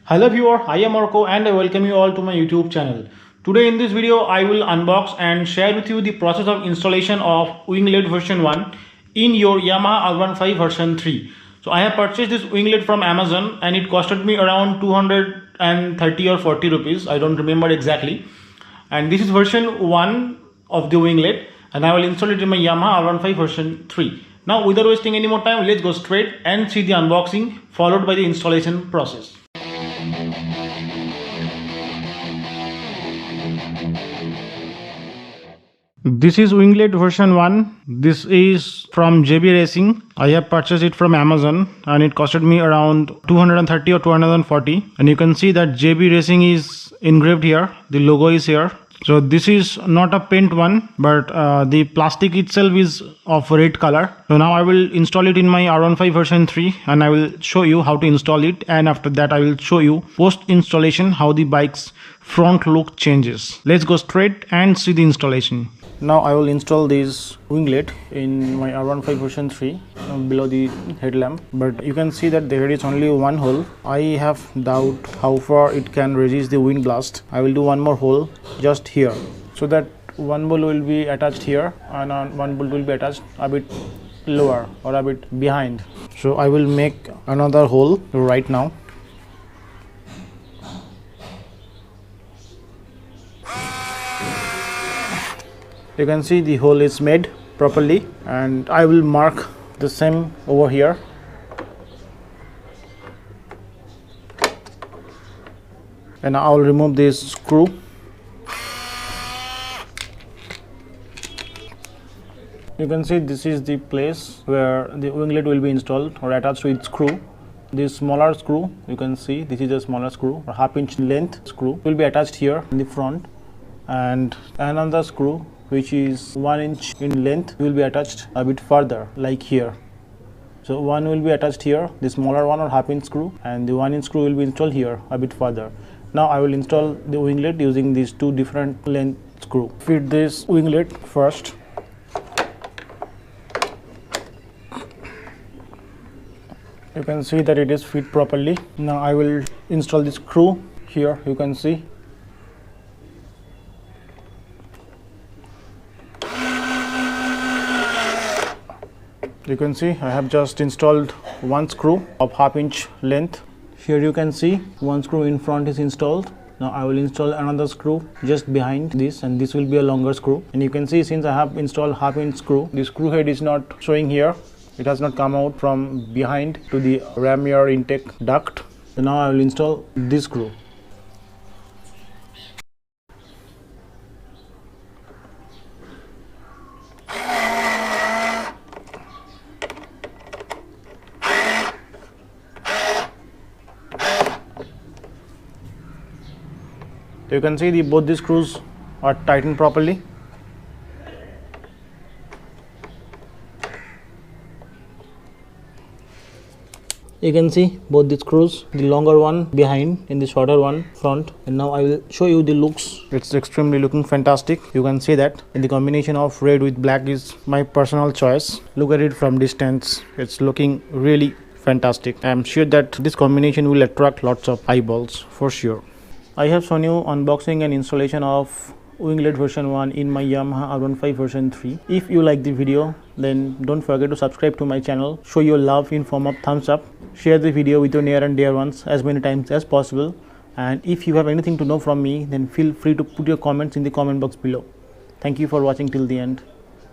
Hello viewer, I am Marco and I welcome you all to my YouTube channel. Today in this video I will unbox and share with you the process of installation of Winglet version 1 in your Yamaha R15 version 3. So I have purchased this Winglet from Amazon and it costed me around 230 or 40 rupees. I don't remember exactly. And this is version 1 of the Winglet and I will install it in my Yamaha R15 version 3. Now without wasting any more time, let's go straight and see the unboxing followed by the installation process. This is Winglet version 1. This is from JB Racing. I have purchased it from Amazon and it costed me around 230 or 240. And you can see that JB Racing is engraved here. The logo is here. So this is not a paint one, but the plastic itself is of red color. So now I will install it in my R15 version 3 and I will show you how to install it, and after that I will show you post installation how the bike's front look changes. Let's go straight and see the installation. Now I will install this Winglet in my R15 version 3 below the headlamp, but you can see that there is only one hole. I have doubt how far it can resist the wind blast. I will do one more hole just here, so that one bolt will be attached here and one bolt will be attached a bit lower or a bit behind. So I will make another hole right now. You can see the hole is made properly, and I will mark the same over here. And I will remove this screw. You can see this is the place where the Winglet will be installed or attached with screw. This smaller screw, you can see this is a smaller screw or half-inch length screw, will be attached here in the front, and another screw which is 1 inch in length will be attached a bit further, like here. So one will be attached here, the smaller one or half-inch screw, and the 1 inch screw will be installed here a bit further. Now I will install the Winglet using these two different length screw. Fit this Winglet first. You can see that it is fit properly. Now I will install the screw here. You can see I have just installed one screw of half-inch length. Here you can see one screw in front is installed. Now I will install another screw just behind this, and this will be a longer screw. And you can see, since I have installed half-inch screw, the screw head is not showing here. It has not come out from behind to the ram air intake duct. So now I will install this screw. So you can see both the screws are tightened properly. You can see both the screws, the longer one behind and the shorter one front. And now I will show you the looks. It's extremely looking fantastic. You can see that in the combination of red with black is my personal choice. Look at it from distance. It's looking really fantastic. I am sure that this combination will attract lots of eyeballs for sure. I have shown you unboxing and installation of Winglet version 1 in my Yamaha R15 version 3. If you like the video, then don't forget to subscribe to my channel. Show your love in form of thumbs up. Share the video with your near and dear ones as many times as possible. And if you have anything to know from me, then feel free to put your comments in the comment box below. Thank you for watching till the end.